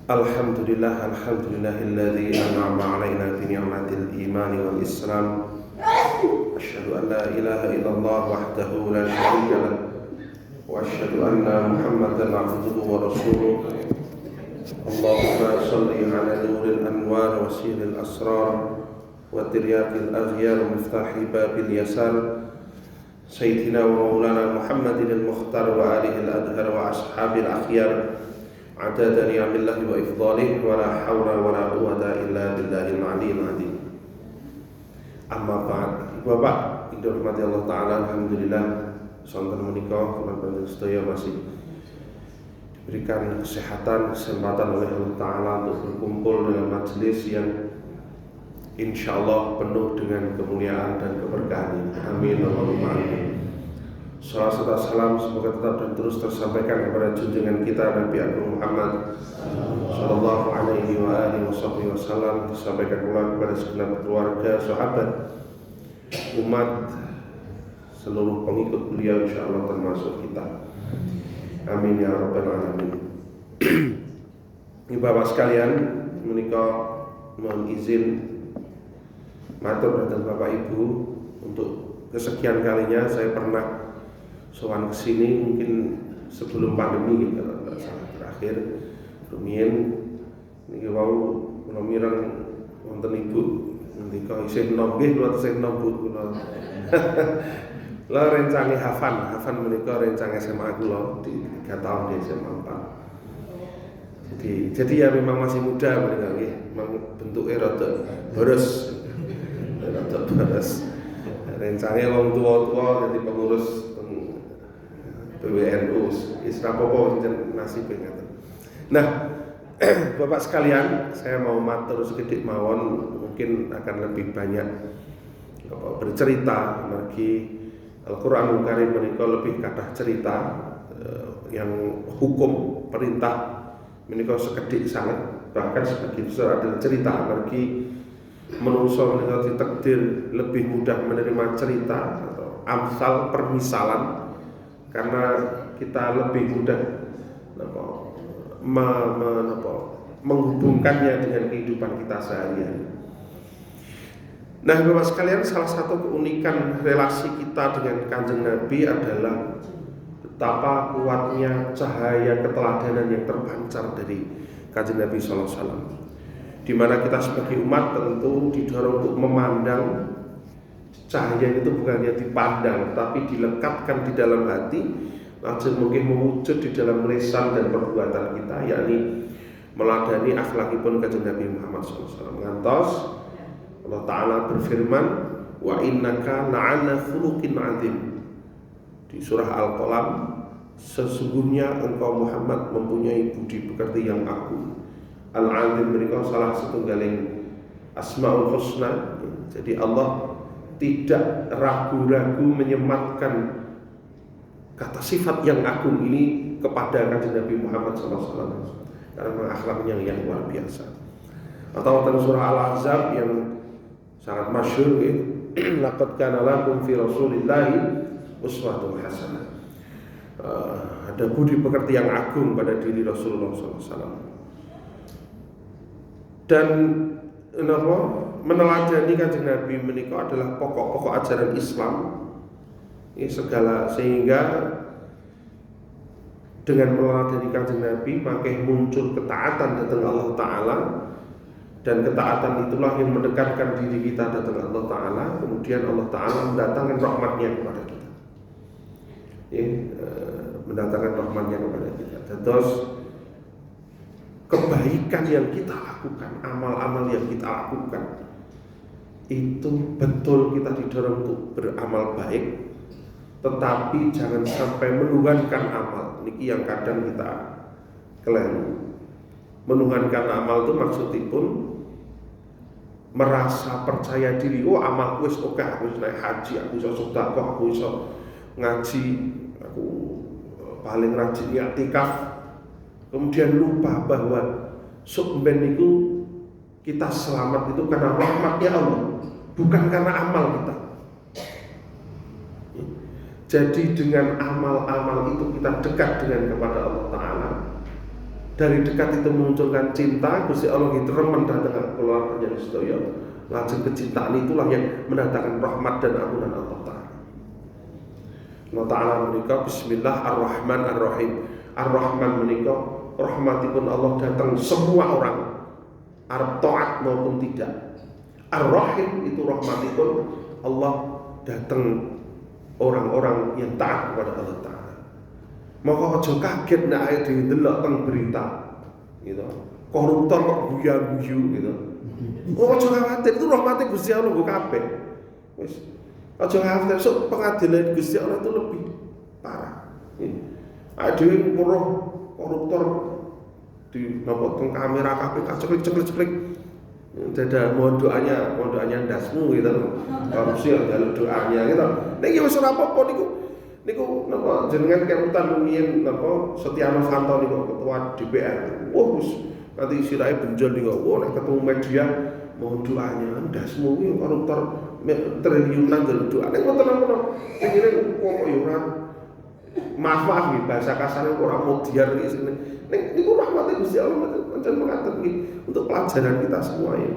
Alhamdulillahilladzi an'ama 'alaina bi ni'matil imani wal islam. Asyhadu an la ilaha illallah wahdahu la syarika lah wa asyhadu anna Muhammadan 'abduhu wa rasuluh. Allahumma shalli 'ala nuril anwar wa sirril asrar wa tiryaqil aghyar miftahi babil yasar. Sayyidina wa maulana Muhammadin al-Mukhtar wa alihi al-adhar wa ashabil akhyar. Adada ni'amillahi wa ifdalih wa la hawla wa la quwwata illa billahil aliyyil azim. Amma ba'd. Bapak dirahmati Allah taala, alhamdulillah sonten menika kula panjenengan sedaya masih diberikan kesehatan, kesempatan oleh Allah taala untuk berkumpul dalam majelis yang insyaallah penuh dengan kemuliaan dan keberkahan. Amin Allahumma amin. Salawat serta salam semoga tetap dan terus tersampaikan kepada junjungan kita Nabi Agung Muhammad sallallahu alaihi wa alihi wasallam, disampaikan pula kepada segenap keluarga, sahabat, umat, seluruh pengikut beliau insyaallah termasuk kita. Amin ya rabbal alamin. Bapak sekalian, menika mohon izin matur dan Bapak Ibu untuk kesekian kalinya saya pernah sowan kesini, mungkin sebelum pandemi gitu, kalau salah terakhir rumiyin niki wau kula mireng wonten Ibu ngendika isih enom nggih kula tesih enom Bu kula. Lah rencange Hafan menika rencang SMA kula di 3 tahun di SMA 4. Jadi ya memang masih muda menika nggih, memang bentuke rada boros. Rada boros. Rencane wong tua-tua dadi pengurus PWNU, israpopo nasib ngaten. Nah, Bapak sekalian, saya mau matur sekedhik mawon, mungkin akan lebih banyak bercerita bagi Al-Qur'anul Karim menika lebih kathah cerita yang hukum perintah menika sekedhik sangat, bahkan sebagian besar adalah cerita bagi manusia menika ditakdir lebih mudah menerima cerita atau amsal permisalan, karena kita lebih mudah menghubungkannya dengan kehidupan kita sehari-hari. Nah, Bapak sekalian, salah satu keunikan relasi kita dengan Kanjeng Nabi adalah betapa kuatnya cahaya keteladanan yang terpancar dari Kanjeng Nabi sallallahu alaihi wasallam, di mana kita sebagai umat tentu didorong untuk memandang cahaya itu bukan hanya dipandang, tapi dilekatkan di dalam hati, langsung mungkin mewujud di dalam lisan dan perbuatan kita, yakni meladani akhlakipun Kanjeng Nabi Muhammad SAW. Ngantos Allah Ta'ala berfirman, wa innaka la'ala khuluqin azim. Di surah Al-Qalam, sesungguhnya engkau Muhammad mempunyai budi pekerti yang agung. Al-Azim menika salah setunggaling Asmaul Husna. Jadi Allah tidak ragu-ragu menyematkan kata sifat yang agung ini kepada Kanjeng Nabi Muhammad SAW, karena akhlaknya yang luar biasa. Atau dalam surah Al-Ahzab yang sangat masyhur, laqad kana lakum fi Rasulillahi uswatun hasanah. Ada budi pekerti yang agung pada diri Rasulullah SAW. Dan meneladani Kanjeng Nabi menika adalah pokok-pokok ajaran Islam. Ini segala, sehingga dengan meneladani Kanjeng Nabi maka muncul ketaatan datang Allah Ta'ala, dan ketaatan itulah yang mendekatkan diri kita datang Allah Ta'ala. Kemudian Allah Ta'ala mendatangkan rahmatnya kepada kita, mendatangkan rahmatnya kepada kita. Terus kebaikan yang kita lakukan, amal-amal yang kita lakukan, itu betul kita didorong untuk beramal baik, tetapi jangan sampai menuhankan amal. Niki yang kadang kita keliru. Menuhankan amal itu maksudipun merasa percaya diri, oh amalku wis oke, aku wis naik haji, aku iso sedekah, aku iso ngaji, aku paling rajin i'tikaf. Kemudian lupa bahwa sukben itu kita selamat itu karena rahmatnya Allah, bukan karena amal kita. Jadi dengan amal-amal itu kita dekat dengan kepada Allah Ta'ala. Dari dekat itu memunculkan cinta. Gusti Allah itu remen datang keluar yang sedaya. Lajeng kecintaan itulah yang mendatangkan rahmat dan ampunan Allah Ta'ala. Allah Ta'ala menika Bismillah Ar-Rahman Ar-Rahim. Ar-Rahman menika rahmatipun Allah datang semua orang, arep taat maupun tidak. Ar-Rahim itu rahmatipun Allah datang orang-orang yang taat kepada Allah Ta'ala. Maka aja kaget nek ae dhewe ndelok teng berita gitu. Koruptor kok guyu-guyu gitu. Oh aja khawatir, itu rahmate Gusti Allah nggo kabeh. Wis. Aja khawatir, sok pengadilan Gusti Allah itu lebih parah. Ae dhewe weruh koruptor di napa teng kamera KPK ceklek-ceklek. Dada mohon doanya ndasmu gitu. Korupsi jaluk doanya gitu. Niki wis ora apa-apa niku napa jenengan kerutan rumiyin napa Setia Novanto niku ketua DPR. Wah wis nanti sirahe benjol niku. Wah nek ketemu media mohon doanya ndasmu iki koruptor triliunan jaluk doa. Nek ngoten napa ngene kok yo ora maaf nih bahasa kasarnya ora modiar iki sini. Nek niku rahmate Gusti Allah pancen mengatur iki untuk pelajaran kita semua ya.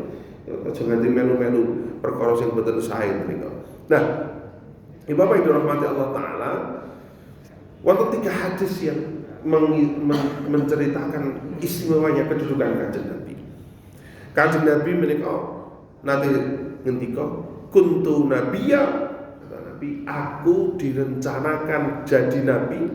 Aja nganti melu-melu perkara sing mboten sae menika. Nah, Bapak Ibu rahmati Allah Ta'ala, wonten 3 hadis yang menceritakan istimewanya kedudukan Kanjeng Nabi. Kanjeng Nabi menika nanti ngendika kuntu nabiyya, kata Nabi, aku direncanakan jadi nabi,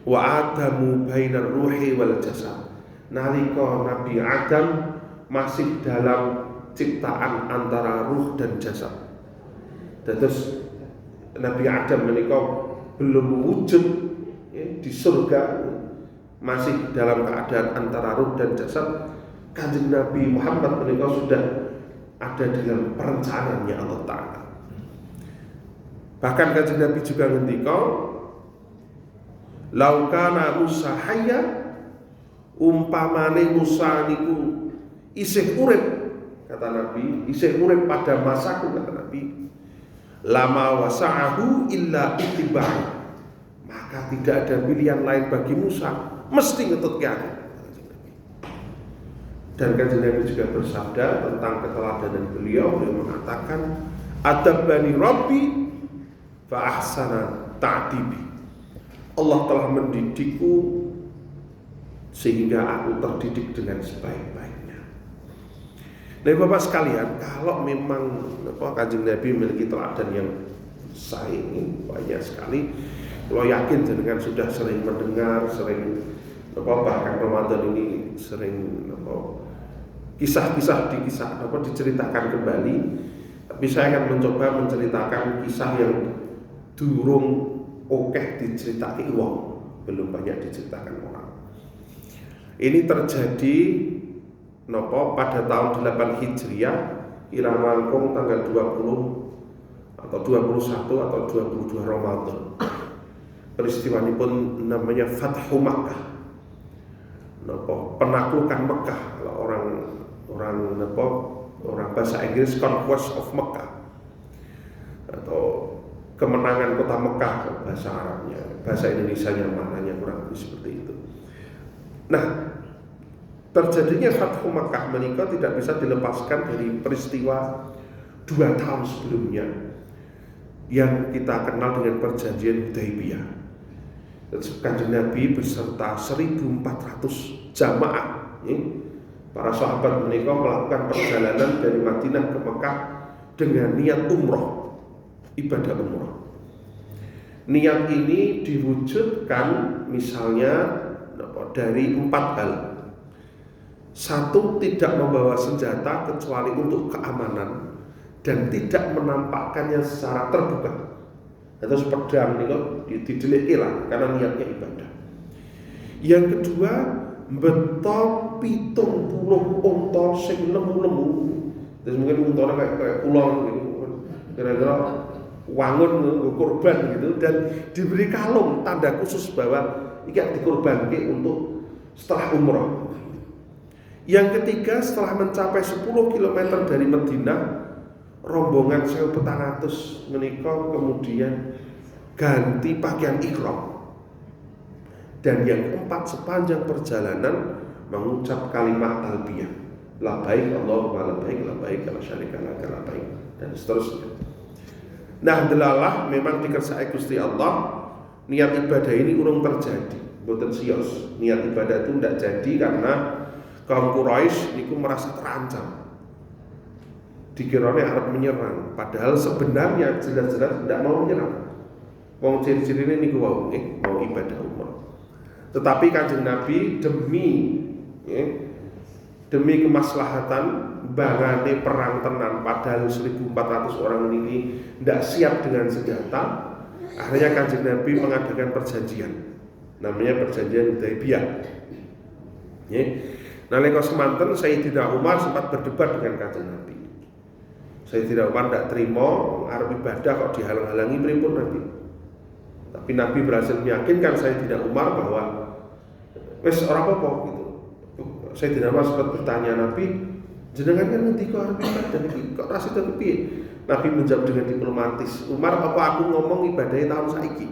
wa adamu bainar ruhi wal jasad. Nalika Nabi Adam masih dalam ciptaan antara ruh dan jasad. Terus Nabi Adam menika belum wujud ya, di surga, masih dalam keadaan antara ruh dan jasad. Kanjeng Nabi Muhammad menika sudah ada dalam perencanaannya Allah Ta'ala. Bahkan Kanjeng Nabi juga ngendika, laukana Musa hayya, umpamane Musa niku isih urip, kata Nabi, isih urip pada masaku, kata Nabi, lama wasa'ahu illa ittiba', maka tidak ada pilihan lain bagi Musa, mesti ngetutke aku. Dan Kanjeng Nabi juga bersabda tentang keteladanan beliau mengatakan, adabani Rabbi fa ahsana ta'dibi. Allah telah mendidikku sehingga aku terdidik dengan sebaik-baiknya. Nah Bapak sekalian, kalau memang Kanjeng Nabi memiliki teladan yang saya ini banyak sekali, kalau yakin jenengan sudah sering mendengar, sering bahkan Ramadan ini sering kisah-kisah diceritakan kembali. Tapi saya akan mencoba menceritakan kisah yang durung okeh diceritake wong, belum banyak diceritakan orang. Ini terjadi pada tahun 8 Hijriah, irama langkung tanggal 20 atau 21 atau 22 Ramadan. Peristiwa ini pun namanya Fathu Makkah, penaklukan Mekah. Kalau orang bahasa Inggris Conquest of Mekah, atau kemenangan kota Mekah bahasa Arabnya, bahasa Indonesianya maknanya kurang lebih seperti itu. Nah, terjadinya Fathu Makkah menikah tidak bisa dilepaskan dari peristiwa 2 tahun sebelumnya yang kita kenal dengan perjanjian Hudaybiyah. Kanjeng Nabi beserta 1.400 jamaah, para sahabat menikah melakukan perjalanan dari Madinah ke Mekah dengan niat umroh, ibadah umroh. Niat ini diwujudkan misalnya dari 4 hal. 1, tidak membawa senjata kecuali untuk keamanan dan tidak menampakkannya secara terbuka. Terus pedang ini dideleki lah karena niatnya ibadah. Yang kedua, beto 70 unta sing lemu-lemu. Terus mungkin untanya kayak ulang gitu. Kira-kira wangun kurban gitu, dan diberi kalung tanda khusus bahwa ini dikurbankan untuk setelah umroh. Yang ketiga, setelah mencapai 10 km dari Madinah, rombongan 1.400 menikah kemudian ganti pakaian ihram. Dan yang keempat, sepanjang perjalanan mengucap kalimat talbiyah, labbaik Allahumma labbaik, labbaik la syarika laka labbaik, dan seterusnya. Nah, delalah memang dikersai Gusti Allah, niat ibadah ini urung terjadi, boten sios. Niat ibadah itu tidak jadi karena kaum Quraisy niku merasa terancam. Dikirane arep menyerang, padahal sebenarnya jelas-jelas tidak mau menyerang. Wong ciri-cirine niku wau mau ibadah umrah. Tetapi Kanjeng Nabi demi kemaslahatan bangane perang tenan, padahal 1.400 orang ini tidak siap dengan senjata. Akhirnya Kanjeng Nabi mengadakan perjanjian, namanya perjanjian Hudaybiyah. Nalika semanten Sayyidina Umar sempat berdebat dengan Kanjeng Nabi. Sayyidina Umar tidak terima arep ibadah kok dihalang-halangi pripun Nabi. Tapi Nabi berhasil meyakinkan Sayyidina Umar bahwa wis ora apa-apa gitu. Sayyidina Umar sempat bertanya Nabi, jenengan kan ngendi kok arep ibadah iki kok ra sida kepiye? Nabi menjawab dengan diplomatis, Umar apa aku ngomong ibadahnya tahun saiki?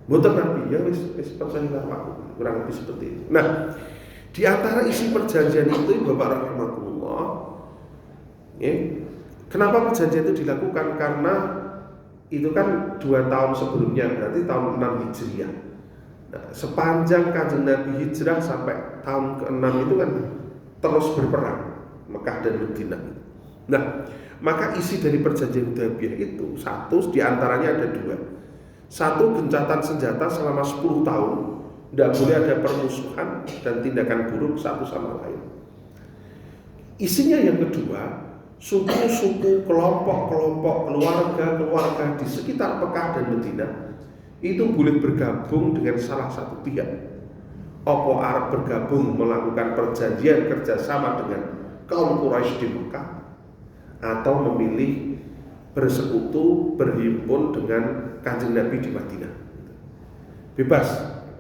Mboten Nabi, ya wis percaya aku, kurang lebih seperti itu. Nah, di antara isi perjanjian itu Bapak rahimakumullah, kenapa perjanjian itu dilakukan? Karena itu kan 2 tahun sebelumnya, berarti tahun 6 Hijriah. Nah, sepanjang Kanjeng Nabi hijrah sampai tahun ke-6 itu kan terus berperang Mekah dan Madinah. Nah, maka isi dari perjanjian Hudaybiyah itu satu diantaranya ada 2. Satu, gencatan senjata selama 10 tahun, tidak boleh ada permusuhan dan tindakan buruk satu sama lain. Isinya yang kedua, suku-suku, kelompok-kelompok, keluarga-keluarga di sekitar Mekah dan Madinah itu boleh bergabung dengan salah satu pihak. Opo Arab bergabung melakukan perjanjian kerjasama dengan kaum Quraisy di Mekah, atau memilih bersekutu, berhimpun dengan Kanjeng Nabi di Madinah. Bebas,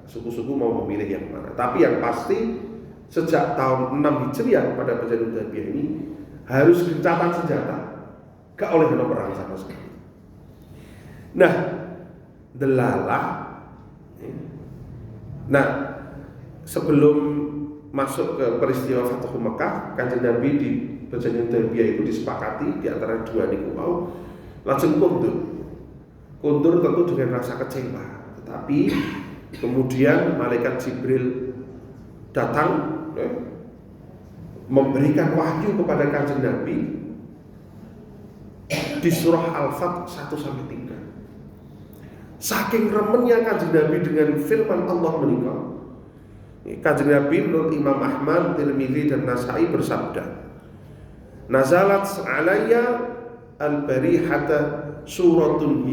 suku-suku mau memilih yang mana. Tapi yang pasti sejak tahun 6 Hijriah pada perjanjian Hudaybiyah ini harus gencatan senjata, gak oleh kena perang sama sekali. Nah, delalah. Nah, sebelum masuk ke peristiwa Fathu Mekah, Kanjeng Nabi di perjanjian Hudaybiyah itu disepakati di antara 2 niku mau langsung kundur tentu dengan rasa kecewa. Tetapi kemudian malaikat Jibril datang memberikan wahyu kepada Kanjeng Nabi di surah Al-Fath 1-3. Saking remennya Kanjeng Nabi dengan firman Allah menika, Kanjeng Nabi menurut Imam Ahmad, Tirmidzi dan Nasai bersabda, nazalat alayya al-barihata suratun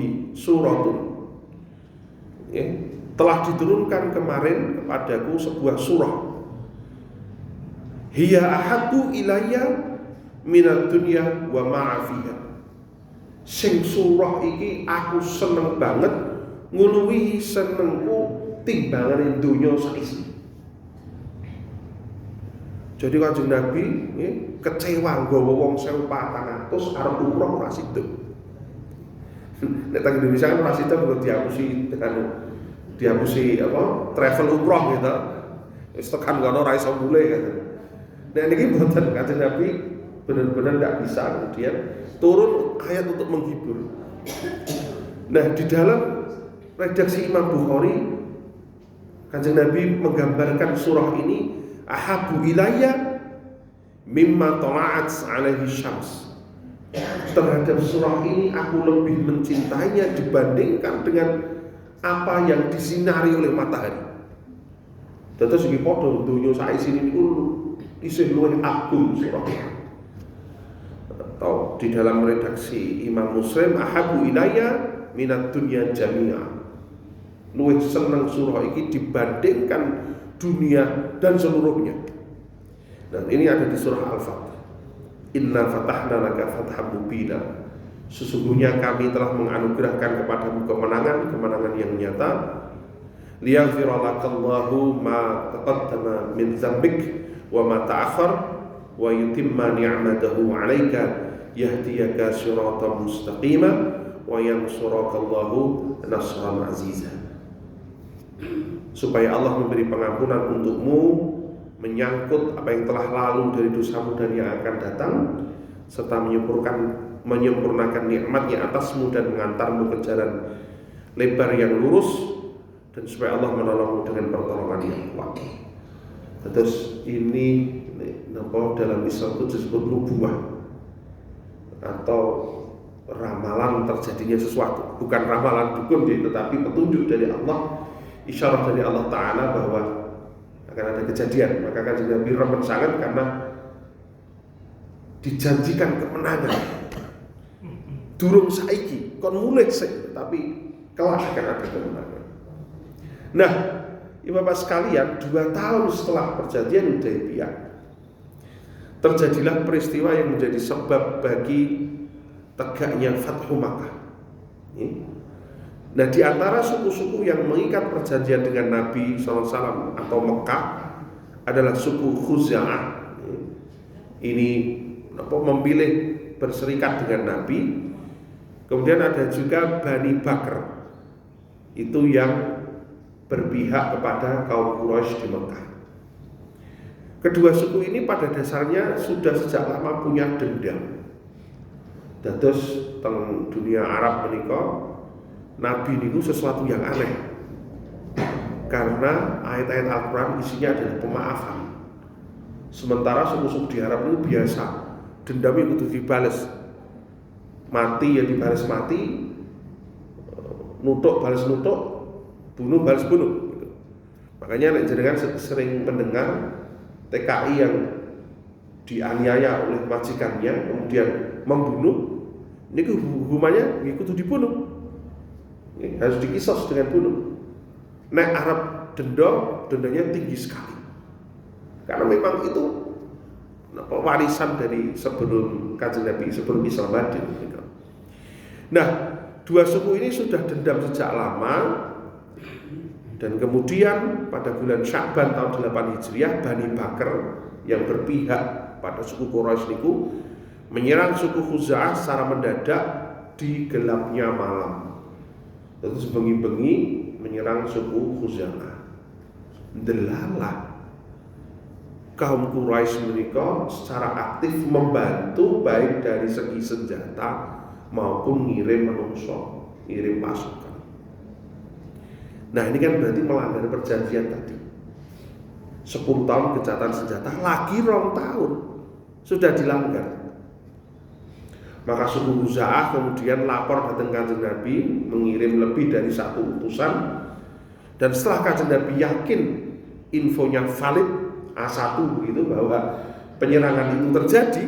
telah diturunkan kemarin kepadaku sebuah surah, hiya ahabbu ilayya minad dunya wa ma fiha. Sing surah iki aku seneng banget, ngluwihi senengku timbangane donya saiki. Jadi Kanjeng Nabi kecewa nggawa wong 1.400 arep umroh ora sida. Nek teng Indonesia kan ora sida kok dihapusi travel umroh gitu. Wis tekan kono ora iso mulih gitu. Nah niki mboten, Kanjeng Nabi benar-benar tidak bisa kemudian turun ayat untuk menghibur. Nah, di dalam redaksi Imam Bukhari, Kanjeng Nabi menggambarkan surah ini ahabu ilayya mimma tala'at alaihi syams. Terhadap surah ini aku lebih mencintainya dibandingkan dengan apa yang disinari oleh matahari. Terus iki padha donya saiki niku isih luwih agung surah. Atau di dalam redaksi Imam Muslim ahabu ilayya minad dunya jami'a. Luwih seneng surah iki dibandingkan dunia dan seluruhnya. Dan ini ada di surah Al-Fath. Inna fatahna laka fatham mubina. Sesungguhnya kami telah menganugerahkan kepadamu kemenangan yang nyata. Liyaghfira lakallahu ma taqaddama min dzambik wa ma ta'akhkhar wa yutimma ni'matahu 'alaika yahdiyaka siratan mustaqima wa yansurakallahu nasran aziza. Supaya Allah memberi pengampunan untukmu, menyangkut apa yang telah lalu dari dosamu dan yang akan datang, serta menyempurnakan nikmatnya atasmu dan mengantarmu ke jalan lebar yang lurus, dan supaya Allah menolongmu dengan pertolongan yang kuat. Terus ini dalam Islam itu disebut nubuwah atau ramalan terjadinya sesuatu, bukan ramalan dukun tetapi petunjuk dari Allah, isyarat dari Allah Ta'ala bahwa akan ada kejadian. Maka Kanjeng Nabi remen sangat karena dijanjikan kemenangan. Durung saiki kon mulih sik, tapi kelak akan ada kemenangan. Nah, Bapak sekalian, 2 tahun setelah perjanjian Hudaybiyah terjadilah peristiwa yang menjadi sebab bagi tegaknya Fathu Makkah. Nah, di antara suku-suku yang mengikat perjanjian dengan Nabi SAW atau Mekah adalah suku Khuza'ah. Ini memilih berserikat dengan Nabi. Kemudian ada juga Bani Bakr, itu yang berpihak kepada kaum Quraisy di Mekah. Kedua suku ini pada dasarnya sudah sejak lama punya dendam. Dados teng dunia Arab menika Nabi niku sesuatu yang aneh. Karena ayat-ayat Al-Qur'an isinya adalah pemaafan. Sementara suku-suku di Arab itu biasa dendam itu dibales. Mati ya dibalas mati, nutuk balas nutuk, bunuh balas bunuh gitu. Makanya jenengan sering mendengar TKI yang dianiaya oleh majikannya kemudian membunuh, ini hukumannya kudu dibunuh, ini harus dikisos dengan bunuh. Nek Arab dendanya tinggi sekali karena memang itu warisan dari sebelum Kanjeng Nabi, sebelum Islam hadir. Nah, dua suku ini sudah dendam sejak lama. Dan kemudian pada bulan Sya'ban tahun 8 Hijriah, Bani Bakr yang berpihak pada suku Quraisy niku menyerang suku Khuza'ah secara mendadak di gelapnya malam. Terus bengi-bengi menyerang suku Khuza'ah. Delalah kaum Quraisy menika secara aktif membantu baik dari segi senjata maupun ngirim menungso, ngirim pasukan. Nah, ini kan berarti melanggar perjanjian tadi. 10 tahun gencatan senjata, lagi 2 tahun sudah dilanggar. Maka suku Khuza'ah kemudian lapor datang Kanjeng Nabi, mengirim lebih dari 1 utusan. Dan setelah Kanjeng Nabi yakin infonya valid A1 begitu bahwa penyerangan itu terjadi,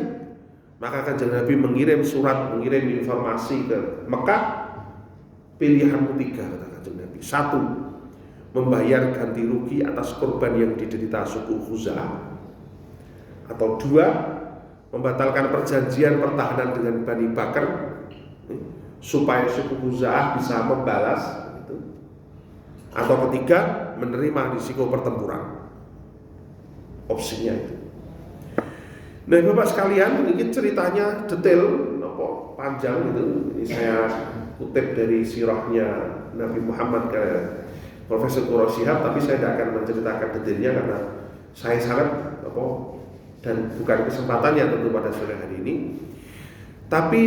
maka Kanjeng Nabi mengirim surat, mengirim informasi ke Mekah. Pilihanmu 3 kata Kanjeng Nabi. 1, membayar ganti rugi atas korban yang diderita suku Khuza'ah. Atau 2, membatalkan perjanjian pertahanan dengan Bani Bakr supaya suku Khuza'ah bisa membalas gitu. Atau ketiga, menerima risiko pertempuran. Opsinya itu. Nah, Bapak sekalian, ini ceritanya detail, panjang gitu. Ini saya kutip dari sirahnya Nabi Muhammad ke Profesor Quraisy Shihab, tapi saya tidak akan menceritakan detailnya karena saya sangat dan bukan kesempatannya tentu pada sore hari ini. Tapi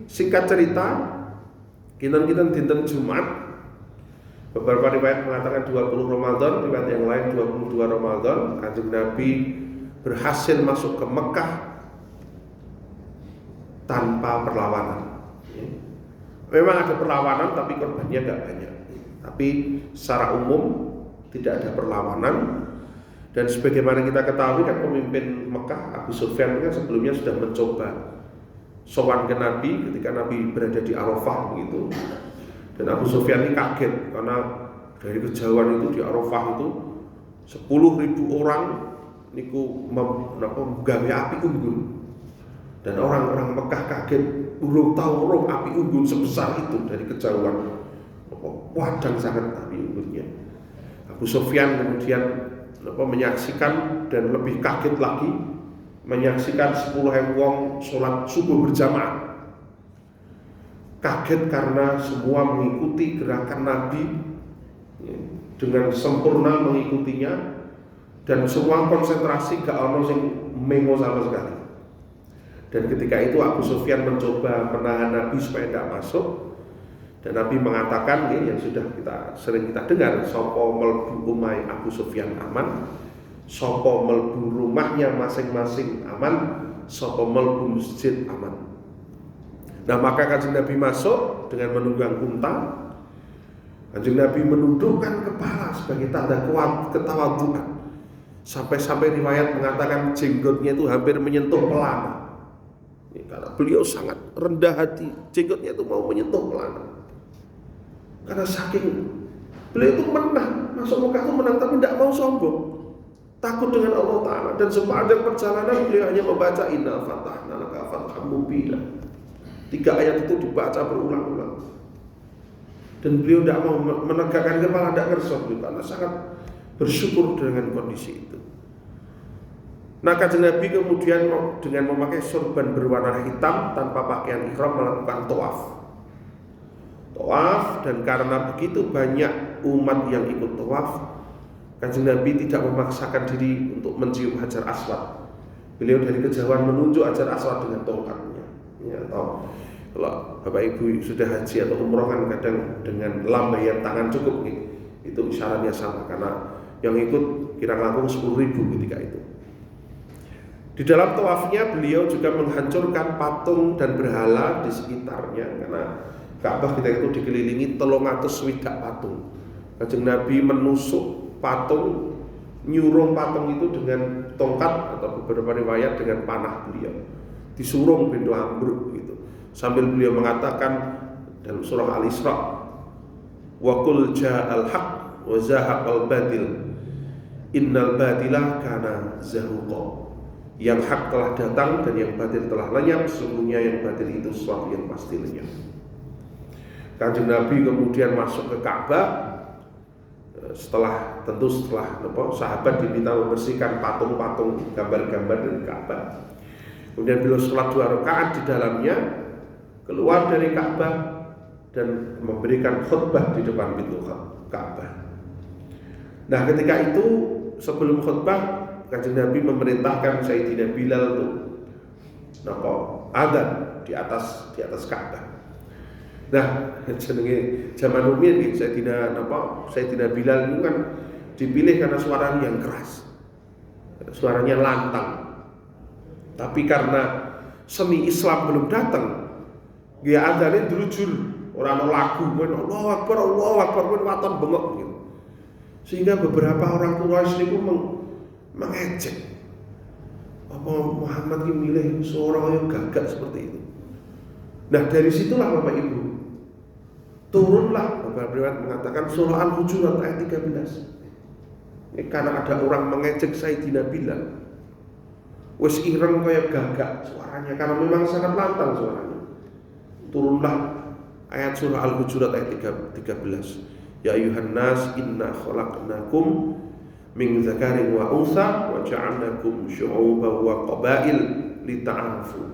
singkat cerita, kita dinten Jumat, beberapa riwayat mengatakan 20 Ramadan, riwayat yang lain 22 Ramadan, Kanjeng Nabi berhasil masuk ke Mekah tanpa perlawanan. Memang ada perlawanan tapi korbannya nggak banyak. Tapi secara umum tidak ada perlawanan. Dan sebagaimana kita ketahui kan pemimpin Mekah Abu Sufyan kan sebelumnya sudah mencoba sowan ke Nabi ketika Nabi berada di Arafah begitu. Dan Abu Sufyan ini kaget karena dari kejauhan itu di Arafah itu 10.000 orang niku menggawe api unggun. Dan orang-orang Mekah kaget, belum tahu api unggun sebesar itu dari kejauhan. Wadang sangat api unggunnya. Abu Sufyan kemudian menyaksikan dan lebih kaget lagi menyaksikan 10.000 wong sholat subuh berjamaah. kaget karena semua mengikuti gerakan Nabi dengan sempurna mengikutinya, dan semua konsentrasi gak ono sing mengo sama sekali. Dan ketika itu Abu Sufyan mencoba menahan Nabi supaya tidak masuk, dan Nabi mengatakan yang sudah sering kita dengar, sopo melbu umai Abu Sufyan aman, sopo melbu rumahnya masing-masing aman, sopo melbu masjid aman. Nah, maka Kanjeng Nabi masuk dengan menunggang unta. Kanjeng Nabi menundukkan kepala sebagai tanda ketawaduan. Sampai-sampai riwayat mengatakan jenggotnya itu hampir menyentuh pelana. Karena beliau sangat rendah hati, jenggotnya itu mau menyentuh pelana. Karena saking beliau itu menang, masuk Mekah itu menang, tapi tidak mau sombong, takut dengan Allah Ta'ala. Dan sepanjang perjalanan beliau hanya membaca inna fatahna laka fathan mubina. 3 ayat itu dibaca berulang-ulang. Dan beliau tidak mau menegakkan kepala, tidak ngersok, karena sangat bersyukur dengan kondisi itu. Nah, Kanjeng Nabi kemudian dengan memakai sorban berwarna hitam tanpa pakaian ihram melakukan tawaf. Dan karena begitu banyak umat yang ikut tawaf, Kanjeng Nabi tidak memaksakan diri untuk mencium Hajar Aswad. Beliau dari kejauhan menunjuk Hajar Aswad dengan tongkatnya. Ya, atau kalau Bapak Ibu sudah haji atau umroh kan kadang dengan lambaian tangan cukup nih. Itu isyaratnya sama, karena yang ikut kira langkung 10.000 ketika itu. Di dalam tawafnya beliau juga menghancurkan patung dan berhala di sekitarnya, karena Ka'bah kita itu dikelilingi 360 patung. Kanjeng Nabi menusuk patung, nyurung patung itu dengan tongkat atau beberapa riwayat dengan panah beliau. Disurung pintu ambruk gitu. Sambil beliau mengatakan dalam surah Al-Isra, wa qul ja'al haq wa zahaqal batil innal batila kana zahuqa. Yang hak telah datang dan yang batil telah lenyap, sesungguhnya yang batil itu sesuatu yang pasti lenyap. Kanjeng Nabi kemudian masuk ke Ka'bah setelah sahabat diminta membersihkan patung-patung gambar-gambar dari Ka'bah. Kemudian beliau sholat 2 rakaat di dalamnya, keluar dari Ka'bah dan memberikan khutbah di depan pintu Ka'bah. Nah, ketika itu sebelum khutbah, Kanjeng Nabi memerintahkan Sayyidina Bilal untuk adzan di atas Ka'bah. Nah, jenenge zaman rumiyin Sayyidina Bilal itu kan dipilih karena suaranya yang keras, suaranya lantang. Tapi karena seni Islam belum datang, dia adzane drujur, ora ana lagu, Allahu Akbar, waton bengok gitu. Sehingga beberapa orang Quraisy niku mengejek, apa Muhammad ini milih seorang yang gagak seperti itu. Nah, dari situlah Bapak Ibu turunlah, Bapak Ibu mengatakan surah Al-Hujurat ayat 13. Karena ada orang mengejek Sayyidina Bilal, wis ireng kaya gagak suaranya, karena memang sangat lantang suaranya. Turunlah ayat surah Al-Hujurat ayat 13. Ya ayuhan nas inna khalaqnakum min dzakarin wa untha wa ja'alnakum syu'uban wa qabail lita'arafu.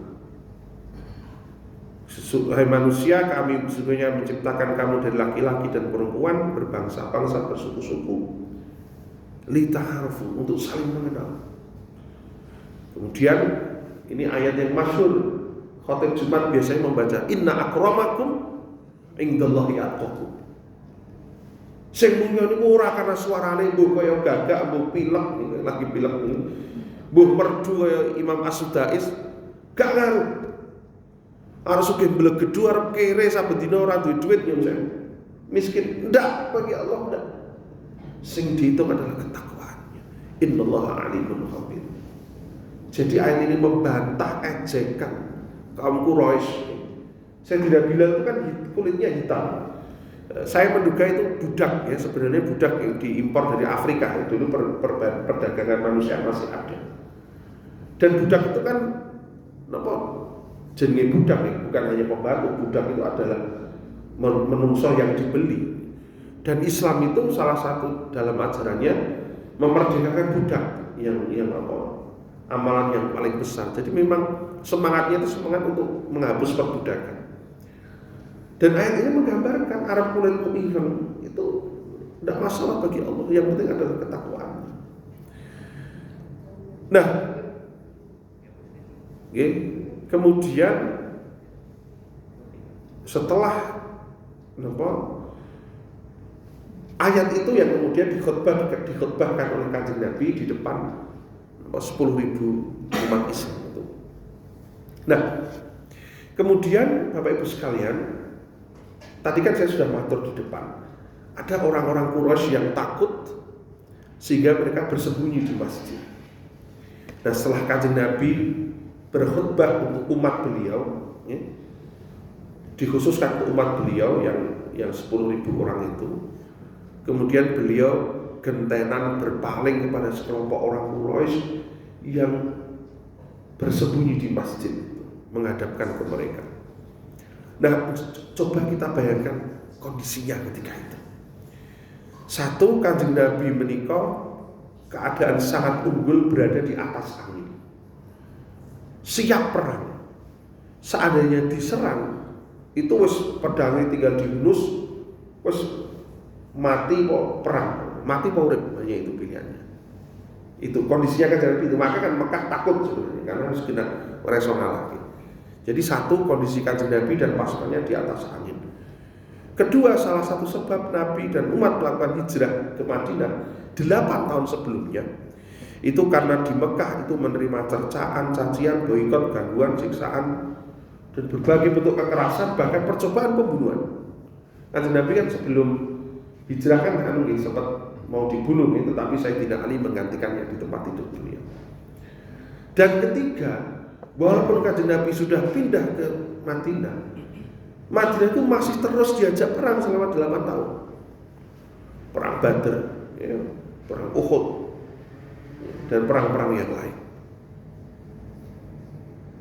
Hai manusia, kami sesungguhnya menciptakan kamu dari laki-laki dan perempuan, berbangsa-bangsa, bersuku-suku, lita'arafu, untuk saling mengenal. Kemudian ini ayat yang masyhur, khatib Jumat biasanya membaca inna akramakum indallahi atqakum. Sing mulia niku ora karena suarane mbuh kaya gagak, mbuh pilek, lagi pilek niku. Mbuh merdu kaya Imam As-Sudais, gak ngaruh. Arep sugih mblegedu arep kere saben dina ora duwe duit ya miskin. Ndak, bagi Allah ndak. Sing dihitung adalah ketakwaannya. Innallaha alimun khabir. Jadi ayat ini membantah ejekan kaum Quraisy. Saya tidak bilang itu kan kulitnya hitam. Saya menduga itu budak ya, sebenarnya budak yang diimpor dari Afrika. Dulu perdagangan manusia masih ada. Dan budak itu kan jenenge budak ya, bukan hanya pembantu. Budak itu adalah menungso yang dibeli. Dan Islam itu salah satu dalam ajarannya memerdekakan budak yang amalan yang paling besar. Jadi memang semangatnya itu semangat untuk menghapus perbudakan. Dan ayat ini menggambarkan Arab kulitmu ireng itu tidak masalah bagi Allah, yang penting adalah ketakwaan. Nah, kemudian setelah ayat itu yang kemudian dikhotbahkan oleh Kanjeng Nabi di depan 10.000 umat Islam itu. Nah, kemudian Bapak Ibu sekalian, tadi kan saya sudah matur di depan, ada orang-orang Quraisy yang takut sehingga mereka bersembunyi di masjid. Nah, setelah Kanjeng Nabi berkhutbah untuk umat beliau, dikhususkan ke umat beliau yang 10.000 orang itu, kemudian beliau gentenan berpaling kepada sekelompok orang Quraisy yang bersembunyi di masjid itu, menghadapkan ke mereka. Nah, coba kita bayangkan kondisinya ketika itu. Satu, Kanjeng Nabi menika keadaan sangat unggul, berada di atas angin, siap perang. Seandainya diserang, itu wis pedangnya tinggal dihunus, wis mati kok perang, mati kok urip, hanya itu pilihannya. Itu kondisinya kan seperti itu. Maka kan Mekah takut sebenarnya karena harus kena resona lagi. Jadi satu, kondisi Kanjeng Nabi dan pasukannya di atas angin. Kedua, salah satu sebab Nabi dan umat melakukan hijrah ke Madinah 8 tahun sebelumnya itu karena di Mekah itu menerima cercaan, cacian, boikot, gangguan, siksaan, dan berbagai bentuk kekerasan, bahkan percobaan pembunuhan. Kanjeng Nabi kan sebelum hijrah kan sempat mau dibunuh, tetapi Sayyidina Ali menggantikannya di tempat tidur beliau. Dan ketiga, walaupun Kanjeng Nabi sudah pindah ke Madinah itu masih terus diajak perang selama 8 tahun. Perang Badr, perang Uhud, dan perang-perang yang lain.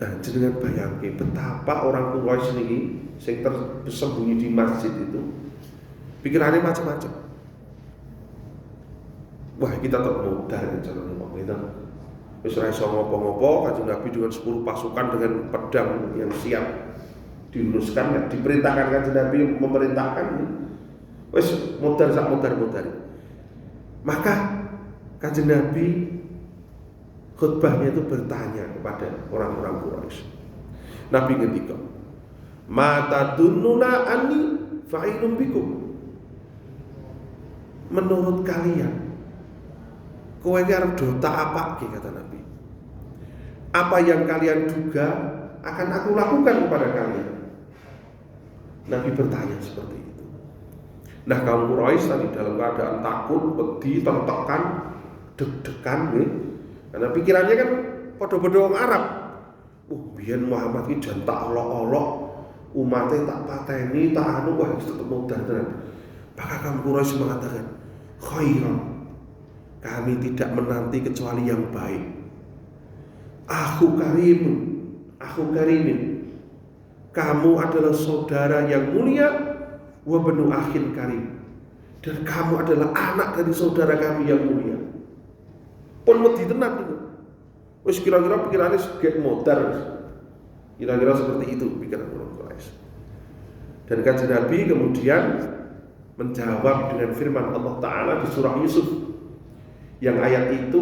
Nah, jenengan bayangke betapa orang Quraisy niki sing tersembunyi di masjid itu pikirannya macam-macam. Wah, kita tak modal jalan wong itu. Wis ora iso ngopo-ngopo, Kanjeng Nabi dengan 10 pasukan dengan pedang yang siap dihunuskan, diperintahkan Kanjeng Nabi memerintahkan, wis modal sak modal. Maka Kanjeng Nabi khutbahnya itu bertanya kepada orang-orang Quraisy. Nabi ngendika, "Mata dununa ani fa'ilun bikum." Menurut kalian, kowe iki arep do tak apake, kata Nabi. Apa yang kalian duga akan aku lakukan kepada kalian. Nabi bertanya seperti itu. Nah, kaum Quraisy tadi dalam keadaan takut, wedi, tertekan, deg-degan nih. Karena pikirannya kan padha-padha wong Arab. Biyen Muhammad iki jan tak olok-olok, umatnya tak pateni, tak anu, wah tetep mudah tenan. Maka kaum Quraisy mengatakan, "Khairan, kami tidak menanti kecuali yang baik. Aku karimin. Kamu adalah saudara yang mulia, wa benu akhin karim. Dan kamu adalah anak dari saudara kami yang mulia." Pun wedi tenan itu. Wis kira-kira pikirannya segek modar. Kira-kira seperti itu pikiran orang Quraisy. Dan Kanjeng Nabi kemudian menjawab dengan firman Allah Ta'ala di surah Yusuf, yang ayat itu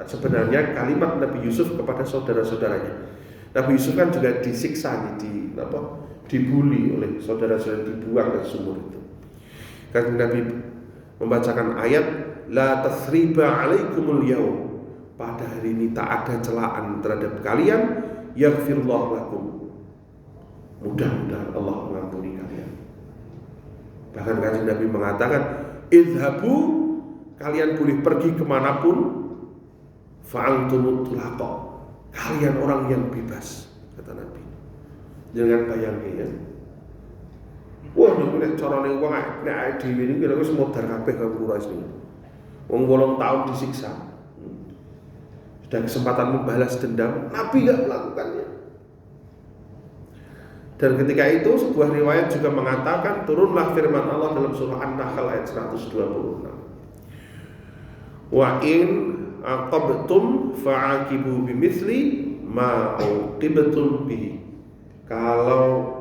sebenarnya kalimat Nabi Yusuf kepada saudara-saudaranya. Nabi Yusuf kan juga disiksa, dibuli oleh saudara-saudara, dibuang ke sumur itu. Kanjeng Nabi membacakan ayat, "La tasriba alaikumul yaum." Pada hari ini tak ada celaan terhadap kalian, yaghfirullahu lakum. Mudah-mudahan Allah mengampuni kalian. Bahkan Kanjeng Nabi mengatakan, "Idhabu," kalian boleh pergi kemanapun, fa'antumut tulaqa, kalian orang yang bebas, kata Nabi. Jangan bayangin ya. Wah, nek carane wong nek dhewe iki kira wis modar kabeh karo Quraisy iki. Wong 8 tahun disiksa. Sudah kesempatan membalas dendam, Nabi enggak melakukannya. Dan ketika itu sebuah riwayat juga mengatakan, turunlah firman Allah dalam surah An-Nahl ayat 126. Wa in aqabtum fa'aqibu bimithli ma uqibtum bihi. Kalau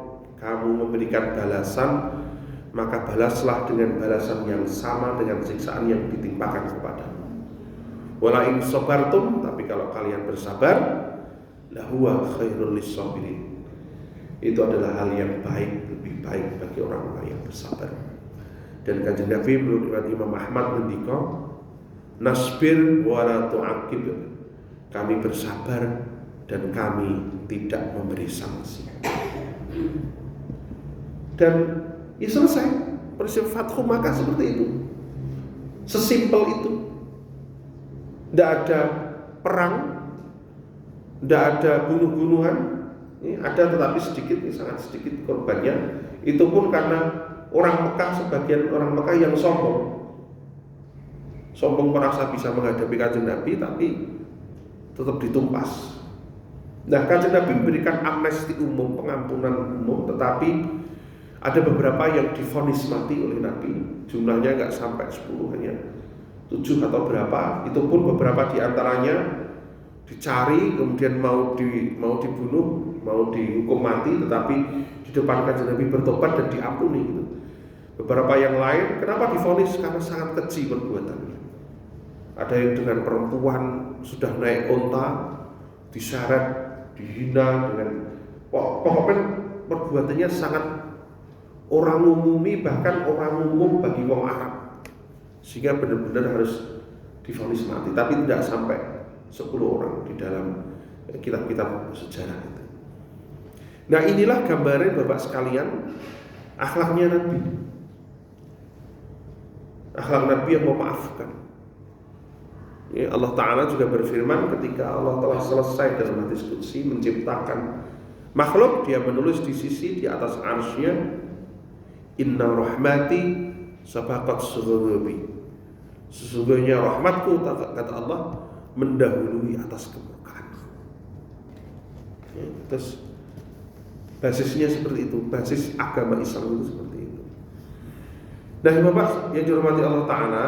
kamu memberikan balasan, maka balaslah dengan balasan yang sama dengan siksaan yang ditimpakan kepadamu. Wala in sabartum, tapi kalau kalian bersabar, lahuwa khairul lissabirin. Itu adalah hal yang baik, lebih baik bagi orang-orang yang bersabar. Dan Kanjeng Nabi menurut Imam Ahmad ngendika, nasbir wala tu'aqib. Kami bersabar dan kami tidak memberi sanksi. Dan ya selesai. Peristiwa Fathu Makkah seperti itu. Sesimpel itu. Tidak ada perang, tidak ada bunuh-bunuhan. Ada tetapi sedikit, sangat sedikit korbannya. Itu pun karena orang Mekah, sebagian orang Mekah yang sombong merasa bisa menghadapi Kanjeng Nabi, tapi tetap ditumpas. Nah, Kanjeng Nabi memberikan amnesti umum, pengampunan umum, tetapi ada beberapa yang divonis mati oleh Nabi. Jumlahnya nggak sampai 10, hanya 7 atau berapa. Itu pun beberapa diantaranya dicari, kemudian mau dibunuh, mau dihukum mati, tetapi di depan Kanjeng Nabi bertobat dan diampuni gitu. Beberapa yang lain, kenapa divonis? Karena sangat keji perbuatannya. Ada yang dengan perempuan sudah naik onta, diseret, dihina dengan pokoknya perbuatannya sangat orang umumi, bahkan orang umum bagi wong Arab, sehingga benar-benar harus divonis mati. Tapi tidak sampai 10 orang di dalam kitab-kitab sejarah itu. Nah, inilah gambaran Bapak sekalian akhlaknya Nabi. Akhlak Nabi yang memaafkan. Ya, Allah Ta'ala juga berfirman ketika Allah telah selesai dalam hadis qudsi menciptakan makhluk, Dia menulis di sisi di atas arsy-Nya, inna rahmati sabaqat sughurabi. Sesungguhnya rahmatku, kata Allah, mendahului atas kemurkaanku. Ya, terus basisnya seperti itu, basis agama Islam itu seperti itu. Nah, Bapak yang dihormati Allah Ta'ala,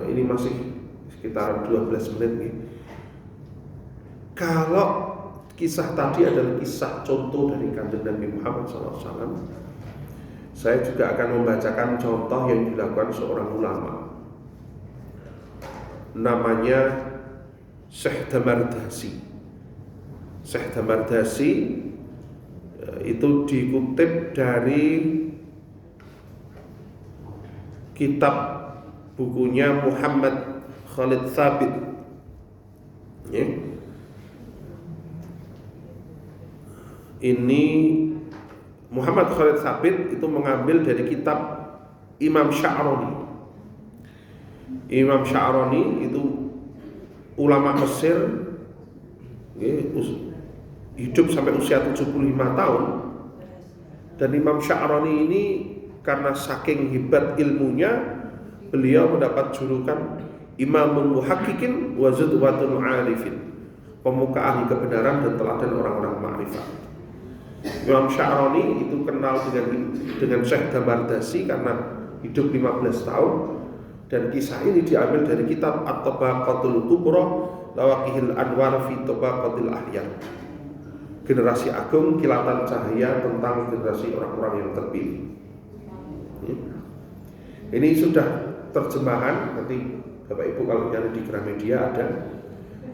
ini masih sekitar 12 menit nih. Kalau kisah tadi adalah kisah contoh dari Kanjeng Nabi Muhammad SAW, saya juga akan membacakan contoh yang dilakukan seorang ulama, namanya Syekh Damardasi. Syekh Damardasi itu dikutip dari kitab bukunya Muhammad Khalid Thabit. Ya. Ini Muhammad Khalid Thabit itu mengambil dari kitab Imam Sya'rani. Imam Sya'rani itu ulama Mesir, ya, hidup sampai usia 75 tahun. Dan Imam Sya'rani ini karena saking hebat ilmunya, beliau mendapat julukan Imamul Muhaqqiqin wa Zudwatul Arifin, pemuka ahli kebenaran dan teladan orang-orang ma'rifat. Imam Sya'rani itu kenal dengan Syekh Damardasi karena hidup 15 tahun, dan kisah ini diambil dari kitab At-Tabaqatul Kubra Lawaqihil Anwar fi Tabaqatil Ahyar, generasi agung kilatan cahaya tentang generasi orang-orang yang terpilih. Ini sudah terjemahan, nanti Bapak Ibu kalau nyari di Gramedia ada,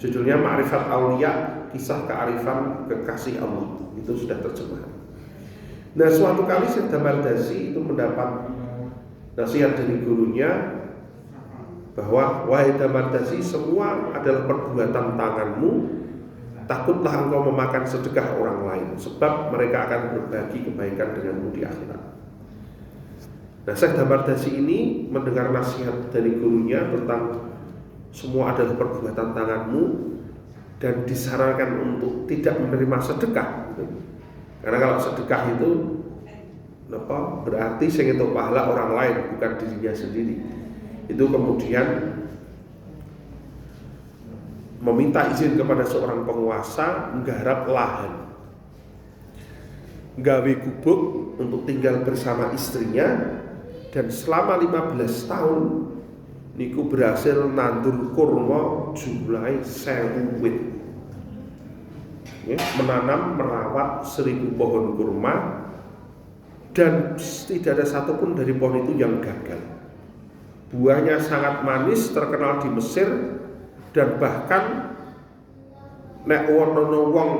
judulnya Ma'rifat Aulia, kisah kearifan kekasih Allah. Itu sudah terjemahan. Nah, suatu kali Syekh Damardasi itu mendapat nasihat dari gurunya bahwa, wahai Damardasi, semua adalah perbuatan tanganmu. Takutlah engkau memakan sedekah orang lain, sebab mereka akan berbagi kebaikan denganmu di akhirat. Nah, Syekh Damardasi ini mendengar nasihat dari gurunya tentang semua adalah perbuatan tanganmu, dan disarankan untuk tidak menerima sedekah. Karena kalau sedekah itu berarti sing itu pahala orang lain, bukan dirinya sendiri. Itu kemudian meminta izin kepada seorang penguasa menggarap lahan, gawe gubuk untuk tinggal bersama istrinya, dan selama 15 tahun niku berhasil nandur kurma jumlahi 1000 wit. Ya, menanam merawat 1000 pohon kurma dan tidak ada satupun dari pohon itu yang gagal. Buahnya sangat manis, terkenal di Mesir, dan bahkan nek wono wong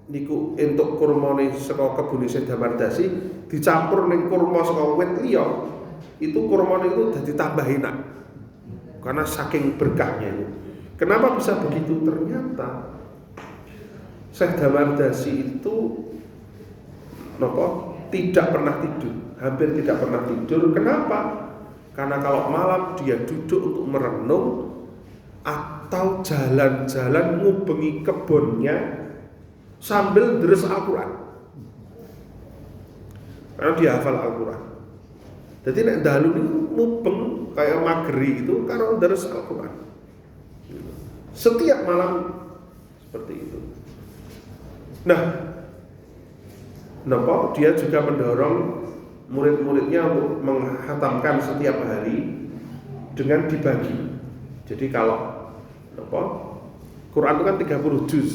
niku entuk kurmane saka kebune Syekh Damardasi dicampur ning kurma saka wit liya, itu kurmane itu dadi tambah enak karena saking berkahnya itu. Kenapa bisa begitu? Ternyata Syekh Damardasi itu tidak pernah tidur, hampir tidak pernah tidur. Kenapa? Karena kalau malam dia duduk untuk merenung atau jalan-jalan ngubengi kebunnya sambil deres Al-Quran, karena dia hafal Al-Quran. Jadi nek dalu itu mubeng kayak mageri itu karena deres Al-Quran setiap malam seperti itu. Nah, dia juga mendorong murid-muridnya untuk menghatamkan setiap hari dengan dibagi. Jadi kalau Quran itu kan 30 juz.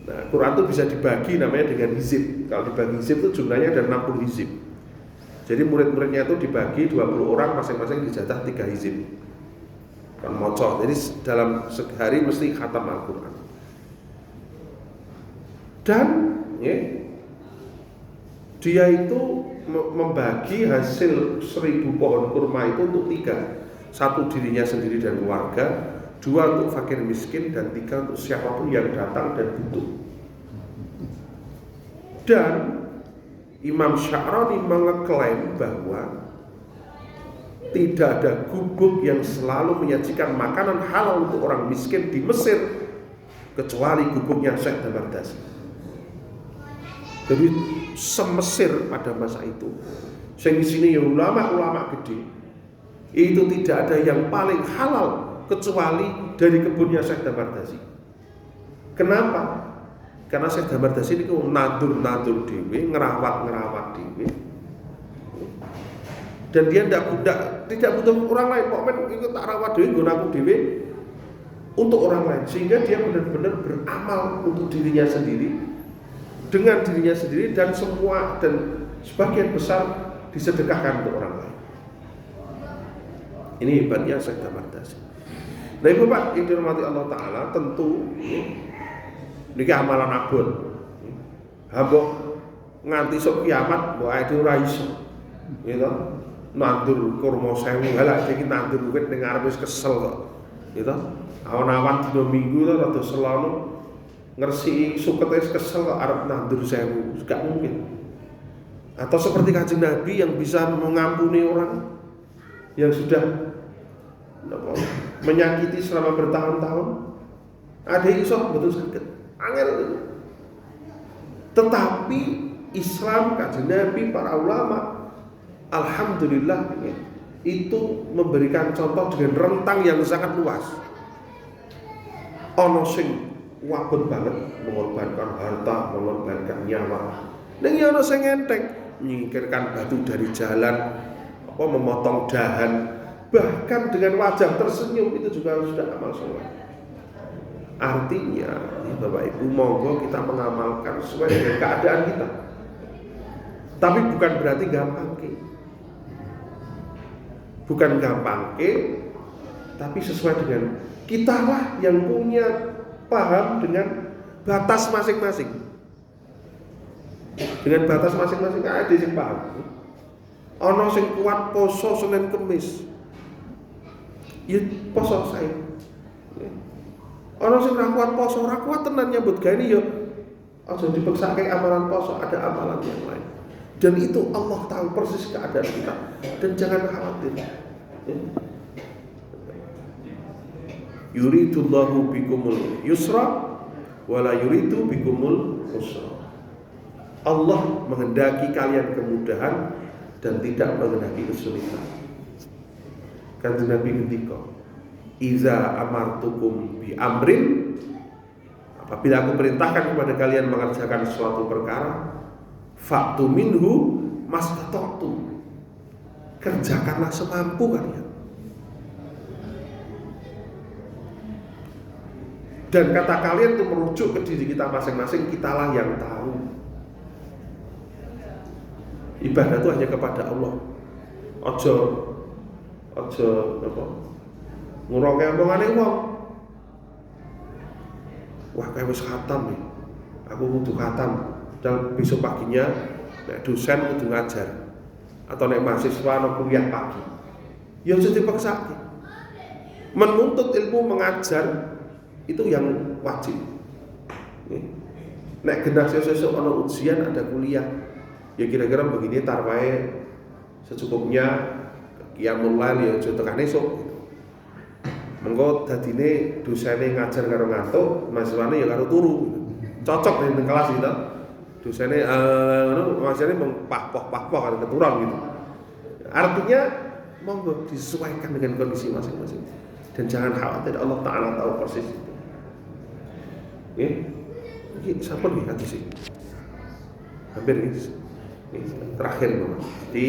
Nah, Quran itu bisa dibagi namanya dengan hizib. Kalau dibagi hizib itu jumlahnya ada 60 hizib. Jadi murid-muridnya itu dibagi 20 orang, masing-masing dijatah 3 hizib. Kan moco. Jadi dalam sehari mesti khatam Al-Quran. Dan dia itu membagi hasil 1000 pohon kurma itu untuk 3. 1 dirinya sendiri dan keluarga, 2 untuk fakir miskin, dan 3 untuk siapapun yang datang dan butuh. Dan Imam Sya'rani mengeklaim bahwa tidak ada gubuk yang selalu menyajikan makanan halal untuk orang miskin di Mesir kecuali gubuknya Syekh Damardasi. Jadi semesir pada masa itu, sing di sini ya ulama-ulama gede, itu tidak ada yang paling halal kecuali dari kebunnya Syekh Damardasi. Kenapa? Karena Syekh Damardasi ini nadur dewe, ngerawat dewe, dan dia tidak butuh orang lain. Pokoknya itu tak rawat dewe, gunaku dewe untuk orang lain, sehingga dia benar-benar beramal untuk dirinya sendiri, dengan dirinya sendiri, dan semua dan sebagian besar disedekahkan untuk orang lain. Ini hebatnya Syekh Damardasi. Nah, Ibu Bapak yang dirahmati Allah Ta'ala, tentu ini amalan abot. Hambok nganti sok kiamat mbok ade ora iso. Gitu. Nandur kurma 1000, halak iki nandur wit ning arep wis kesel kok. Gitu. Awan-awan dina minggu to rada selono ngresiki suket wis kesel kok arep nandur 1000, gak mungkin. Atau seperti Kanjeng Nabi yang bisa mengampuni orang yang sudah menyakiti selama bertahun-tahun. Ada iso betul sakit. Angel itu. Tetapi Islam, Kanjeng Nabi, para ulama, alhamdulillah itu memberikan contoh dengan rentang yang sangat luas. Ono sing wabut banget mengorbankan harta, mengorbankan nyawa. Ning ya ono sing enteng, menyingkirkan batu dari jalan, memotong dahan, bahkan dengan wajah tersenyum itu juga sudah amal soleh. Artinya, Bapak Ibu, monggo kita mengamalkan sesuai dengan keadaan kita. Tapi bukan berarti gampang ke. Bukan gampang ke, tapi sesuai dengan kita lah yang punya paham dengan batas masing-masing. Dengan batas masing-masing ada yang paham. Ono sing kuat poso Senin Kemis, ya poso saya. Ono sing ra kuat poso, ra kuat tenan nyambut gawe ya aja dipeksake amalan poso, ada amalan yang lain. Dan itu Allah tahu persis keadaan kita, dan jangan khawatir. Yuridullahu bikumul yusra wala yuridu bikumul usra. Allah menghendaki kalian kemudahan dan tidak menghendaki kesulitan. Kanjeng Nabi ngendika, "Iza amartukum bi amrin", apabila aku perintahkan kepada kalian mengerjakan suatu perkara, fa'tu minhu mastata'tu, kerjakanlah semampu kalian. Dan kata kalian itu merujuk ke diri kita masing-masing, kitalah yang tahu. Ibadah itu hanya kepada Allah. Ojo apa? Nguroke omongane wong. Wah, kayak wis khatam nih. Aku kudu khatam. Dan besok paginya nek dosen kudu ngajar. Atau nek mahasiswa nek kuliah pagi. Ya aja dipaksa. Menuntut ilmu mengajar itu yang wajib. Nek genah sesuk ana ujian ada kuliah. Ya kira-kira begini tarwae secukupnya qiyamul lail ya aja tekan esuk. Mengko dadine dosene ngajar karo ngantuk, mahasiswane ya karo turu. Cocok ning kelas gitu. Dosene mahasiswane mung pah-poh karo keturun gitu. Artinya monggo disesuaikan dengan kondisi masing-masing. Dan jangan khawatir, Allah Ta'ala tahu persis itu. Ini siapa nih hadis ini? Hampir ini terakhir Bapak. Jadi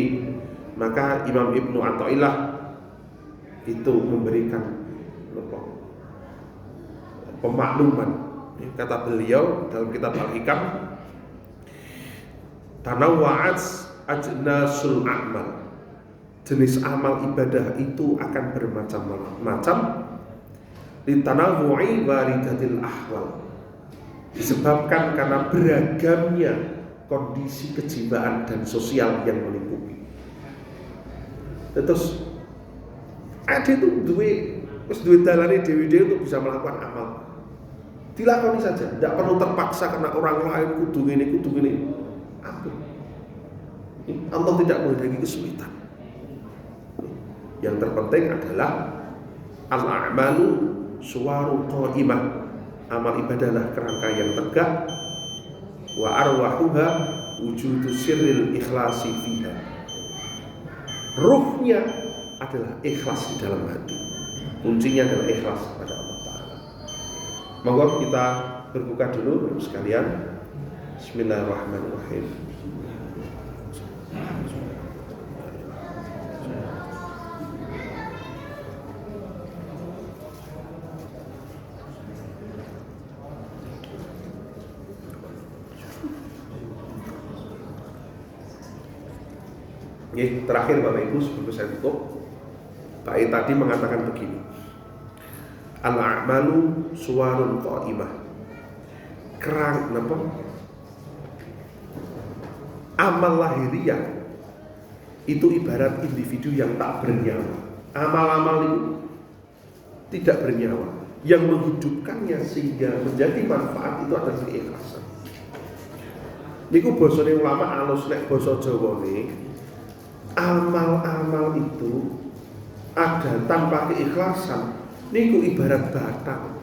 maka Imam Ibnu Athaillah itu memberikan pemakluman. Kata beliau dalam kitab Al-Hikam, tanawwa'at ajnasul a'mal. Jenis amal ibadah itu akan bermacam-macam. Litanawwu'i waridatil ahwal. Disebabkan karena beragamnya kondisi kejiwaan dan sosial yang melingkupi. Terus ada itu duwe dalane dewi-dewi untuk bisa melakukan amal. Dilakoni saja, tidak perlu terpaksa karena orang lain kudu ngene. Ampun. Allah tidak menghendaki kesulitan. Yang terpenting adalah al-a'malu suwaru qa'imah. Amal ibadahlah kerangka yang tegak. Wa arwahuha wujudu sirril ikhlasi fiha. Ruhnya adalah ikhlas di dalam hati. Kuncinya adalah ikhlas kepada Allah Ta'ala. Monggo kita berbuka dulu sekalian. Bismillahirrahmanirrahim. Terakhir Bapak Ibu sebelum saya tutup, Pak I tadi mengatakan begini, al-a'malu suwarun qa'imah. Amal lahiriah itu ibarat individu yang tak bernyawa. Amal-amal itu tidak bernyawa. Yang menghidupkannya sehingga menjadi manfaat itu adalah keikhlasan. Niku bosone ulama alus nek basa Jawane, amal-amal itu ada tanpa keikhlasan niku ibarat batang.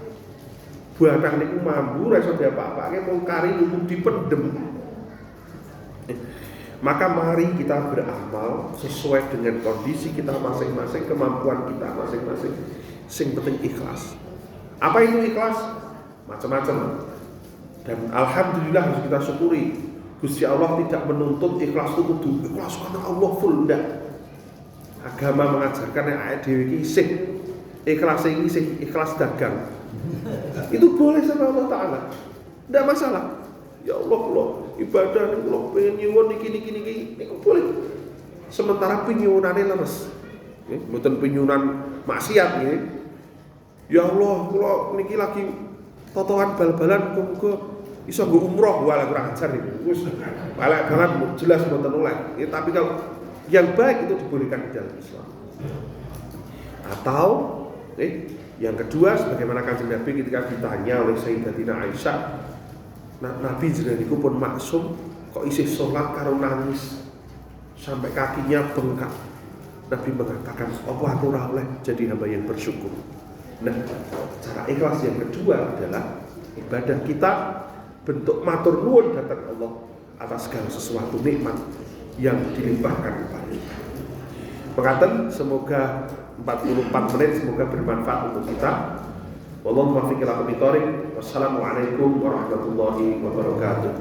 Batang niku mambu ra iso diapa-apake mung kari niku dipendem. Maka mari kita beramal sesuai dengan kondisi kita masing-masing, kemampuan kita masing-masing. Sing penting ikhlas. Apa itu ikhlas? Macam-macam. Dan alhamdulillah harus kita syukuri. Gusti Allah tidak menuntut ikhlas itu kudu ikhlas karena Allah full, ndak. Agama mengajarkan yang ayat dewi kisih ikhlas ini ikhlas dagang. Itu boleh sama Allah Ta'ala, tidak masalah. Ya Allah, ibadah ini kalau pengen nyuwun niki boleh. Sementara penyuwunannya leres, bukan penyuwunan maksiat ya. Ya Allah, kalau niki lagi totohan bal-balan muga iso nggo umroh, wala kurang ajar niku. Wis balak banget jelas mboten oleh. Ya, tapi kalau yang baik itu dibolehkan di dalam Islam. Atau yang kedua, sebagaimana Kanjeng Nabi ketika ditanya oleh Sayyidatina Aisyah, Nabi jenengan niku pun maksum kok isih sholat karo nangis sampai kakinya bengkak. Nabi mengatakan, apa aku ora oleh jadi hamba yang bersyukur. Nah, cara ikhlas yang kedua adalah ibadah kita bentuk matur nuwun datang Allah atas segala sesuatu nikmat yang dilimpahkan kepada kita. Mengatakan semoga 44 menit semoga bermanfaat untuk kita. Wallahu muwaffiq ila aqwamit thoriq. Wassalamualaikum warahmatullahi wabarakatuh.